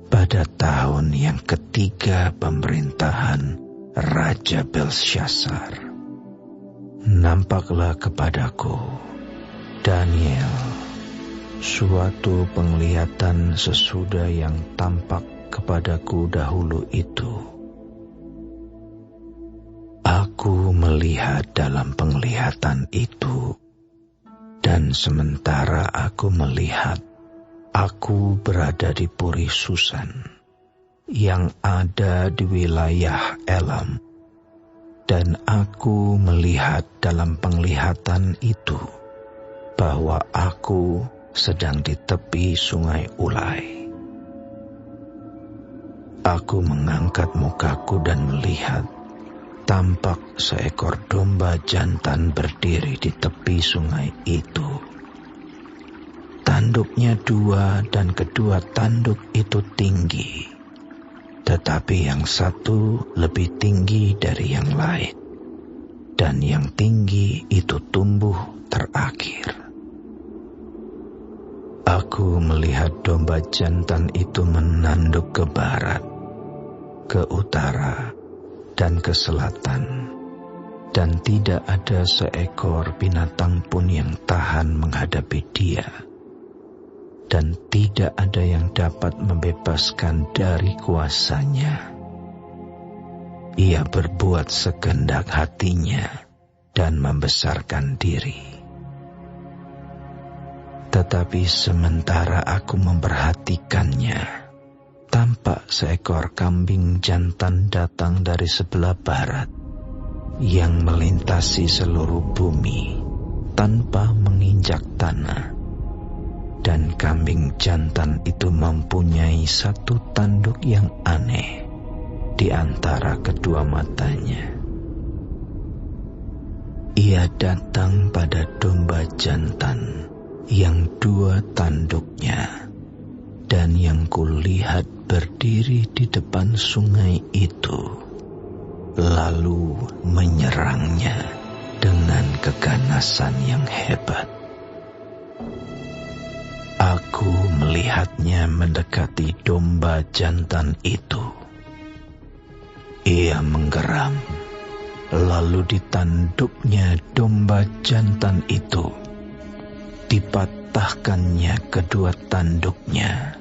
pada tahun yang ketiga pemerintahan Raja Belsyazar, nampaklah kepadaku, Daniel, suatu penglihatan sesudah yang tampak kepadaku dahulu itu. Aku melihat dalam penglihatan itu, dan sementara aku melihat, aku berada di Puri Susan yang ada di wilayah Elam, dan aku melihat dalam penglihatan itu bahwa aku sedang di tepi sungai Ulai. Aku mengangkat mukaku dan melihat, tampak seekor domba jantan berdiri di tepi sungai itu. Tanduknya 2 dan kedua tanduk itu tinggi, tetapi yang satu lebih tinggi dari yang lain, dan yang tinggi itu tumbuh terakhir. Aku melihat domba jantan itu menanduk ke barat, ke utara, dan ke selatan, dan tidak ada seekor binatang pun yang tahan menghadapi dia, dan tidak ada yang dapat membebaskan dari kuasanya. Ia berbuat sekehendak hatinya dan membesarkan diri. Tetapi sementara aku memperhatikannya, tampak seekor kambing jantan datang dari sebelah barat yang melintasi seluruh bumi tanpa menginjak tanah. Dan kambing jantan itu mempunyai satu tanduk yang aneh di antara kedua matanya. Ia datang pada domba jantan yang 2 tanduknya, dan yang kulihat berdiri di depan sungai itu, lalu menyerangnya dengan keganasan yang hebat. Aku melihatnya mendekati domba jantan itu. Ia menggeram, lalu ditanduknya domba jantan itu, dipatahkannya kedua tanduknya,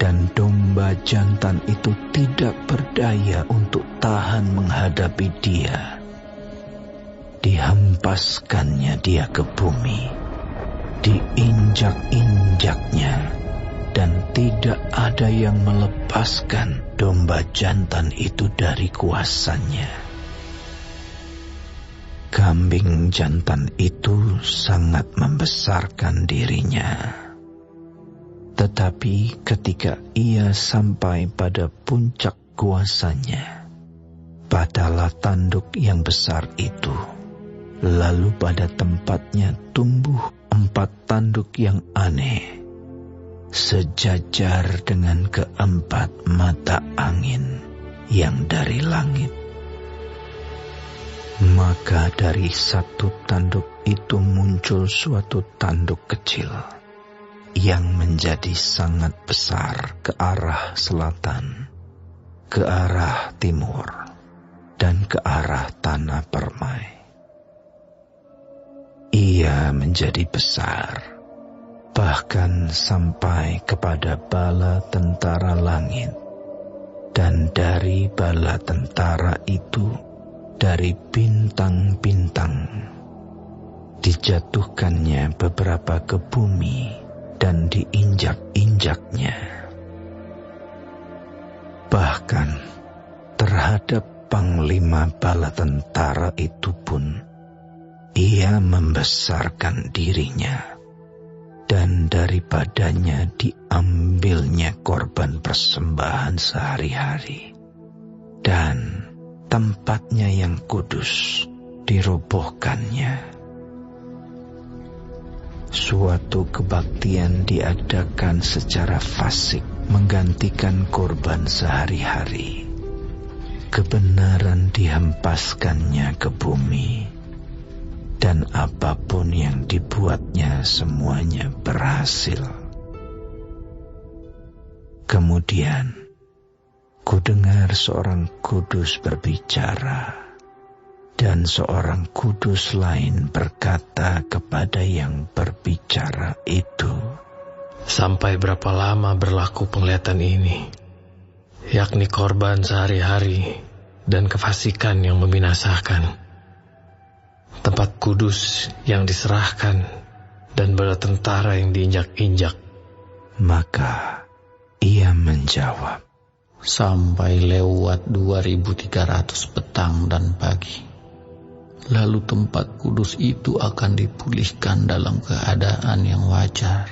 dan domba jantan itu tidak berdaya untuk tahan menghadapi dia. Dihempaskannya dia ke bumi, diinjak-injaknya, dan tidak ada yang melepaskan domba jantan itu dari kuasanya. Kambing jantan itu sangat membesarkan dirinya. Tetapi ketika ia sampai pada puncak kuasanya, padalah tanduk yang besar itu, lalu pada tempatnya tumbuh 4 tanduk yang aneh, sejajar dengan ke-4 mata angin yang dari langit. Maka dari satu tanduk itu muncul suatu tanduk kecil yang menjadi sangat besar ke arah selatan, ke arah timur, dan ke arah tanah permai. Ia menjadi besar, bahkan sampai kepada bala tentara langit, dan dari bala tentara itu, dari bintang-bintang, dijatuhkannya beberapa ke bumi dan diinjak-injaknya. Bahkan terhadap panglima bala tentara itu pun ia membesarkan dirinya, dan daripadanya diambilnya korban persembahan sehari-hari, dan tempatnya yang kudus dirobohkannya. Suatu kebaktian diadakan secara fasik menggantikan korban sehari-hari. Kebenaran dihempaskannya ke bumi, dan apapun yang dibuatnya semuanya berhasil. Kemudian, kudengar seorang kudus berbicara, dan seorang kudus lain berkata kepada yang berbicara itu, "Sampai berapa lama berlaku penglihatan ini, yakni korban sehari-hari dan kefasikan yang membinasakan, tempat kudus yang diserahkan dan bala tentara yang diinjak-injak?" Maka ia menjawab, "Sampai lewat 2300 petang dan pagi. Lalu tempat kudus itu akan dipulihkan dalam keadaan yang wajar."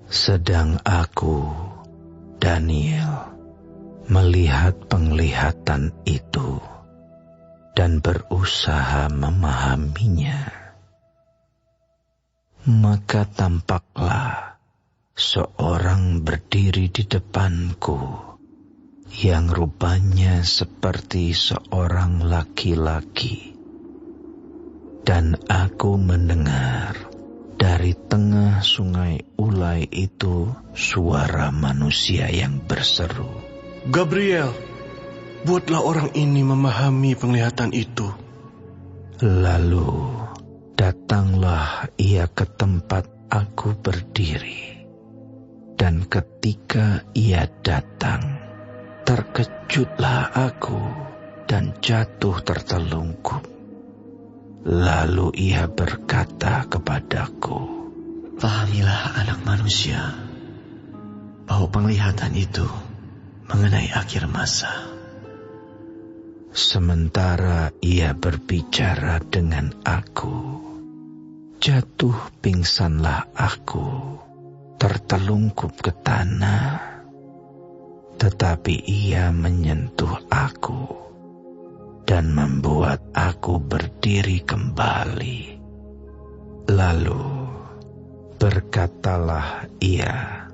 Sedang aku, Daniel, melihat penglihatan itu dan berusaha memahaminya. Maka tampaklah seorang berdiri di depanku yang rupanya seperti seorang laki-laki. Dan aku mendengar dari tengah sungai Ulai itu suara manusia yang berseru, "Gabriel, buatlah orang ini memahami penglihatan itu." Lalu datanglah ia ke tempat aku berdiri. Dan ketika ia datang, terkejutlah aku dan jatuh tertelungkup. Lalu ia berkata kepadaku, "Pahamilah anak manusia, bahwa penglihatan itu mengenai akhir masa." Sementara ia berbicara dengan aku, jatuh pingsanlah aku, tertelungkup ke tanah. Tetapi ia menyentuh aku dan membuat aku berdiri kembali. Lalu berkatalah ia,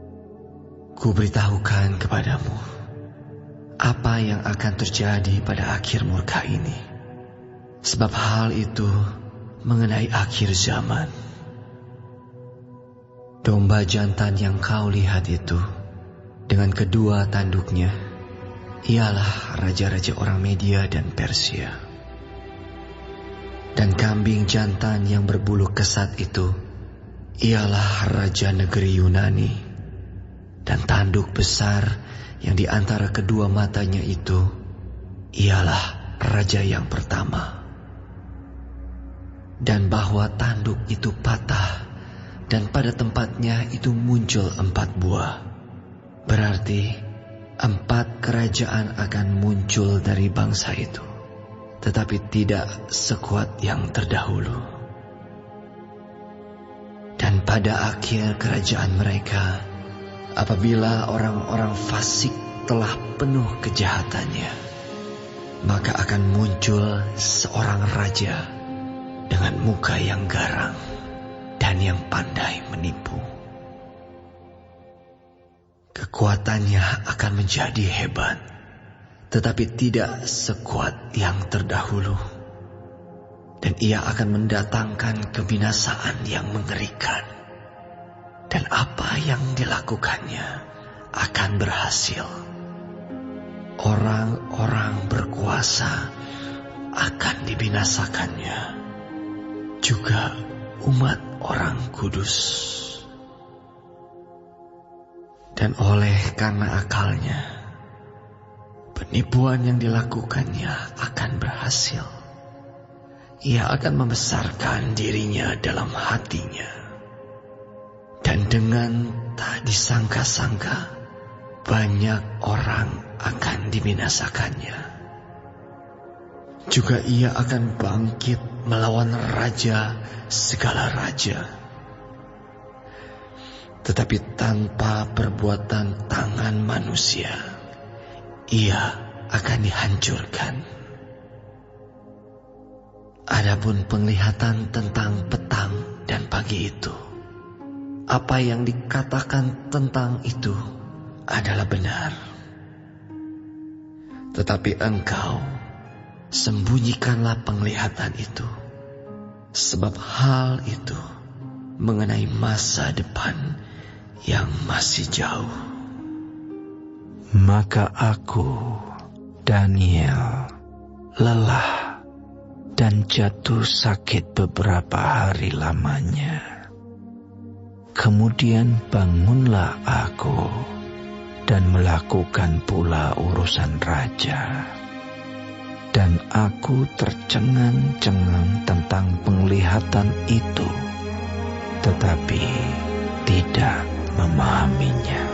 "Kuberitahukan kepadamu apa yang akan terjadi pada akhir murka ini, sebab hal itu mengenai akhir zaman. Domba jantan yang kau lihat itu dengan kedua tanduknya ialah raja-raja orang Media dan Persia. Dan kambing jantan yang berbulu kesat itu ialah raja negeri Yunani. Dan tanduk besar yang di antara kedua matanya itu ialah raja yang pertama. Dan bahwa tanduk itu patah dan pada tempatnya itu muncul 4 buah. Berarti 4 kerajaan akan muncul dari bangsa itu, tetapi tidak sekuat yang terdahulu. Dan pada akhir kerajaan mereka, apabila orang-orang fasik telah penuh kejahatannya, maka akan muncul seorang raja dengan muka yang garang dan yang pandai menipu. Kekuatannya akan menjadi hebat, tetapi tidak sekuat yang terdahulu. Dan ia akan mendatangkan kebinasaan yang mengerikan. Dan apa yang dilakukannya akan berhasil. Orang-orang berkuasa akan dibinasakannya, juga umat orang kudus. Dan oleh karena akalnya, penipuan yang dilakukannya akan berhasil. Ia akan membesarkan dirinya dalam hatinya. Dan dengan tak disangka-sangka, banyak orang akan dibinasakannya. Juga ia akan bangkit melawan raja segala raja. Tetapi tanpa perbuatan tangan manusia, ia akan dihancurkan. Adapun penglihatan tentang petang dan pagi itu, apa yang dikatakan tentang itu adalah benar. Tetapi engkau sembunyikanlah penglihatan itu, sebab hal itu mengenai masa depan yang masih jauh. Maka aku, Daniel, lelah dan jatuh sakit beberapa hari lamanya. Kemudian bangunlah aku dan melakukan pula urusan raja. Dan aku tercengang-cengang tentang penglihatan itu, tetapi tidak memahaminya.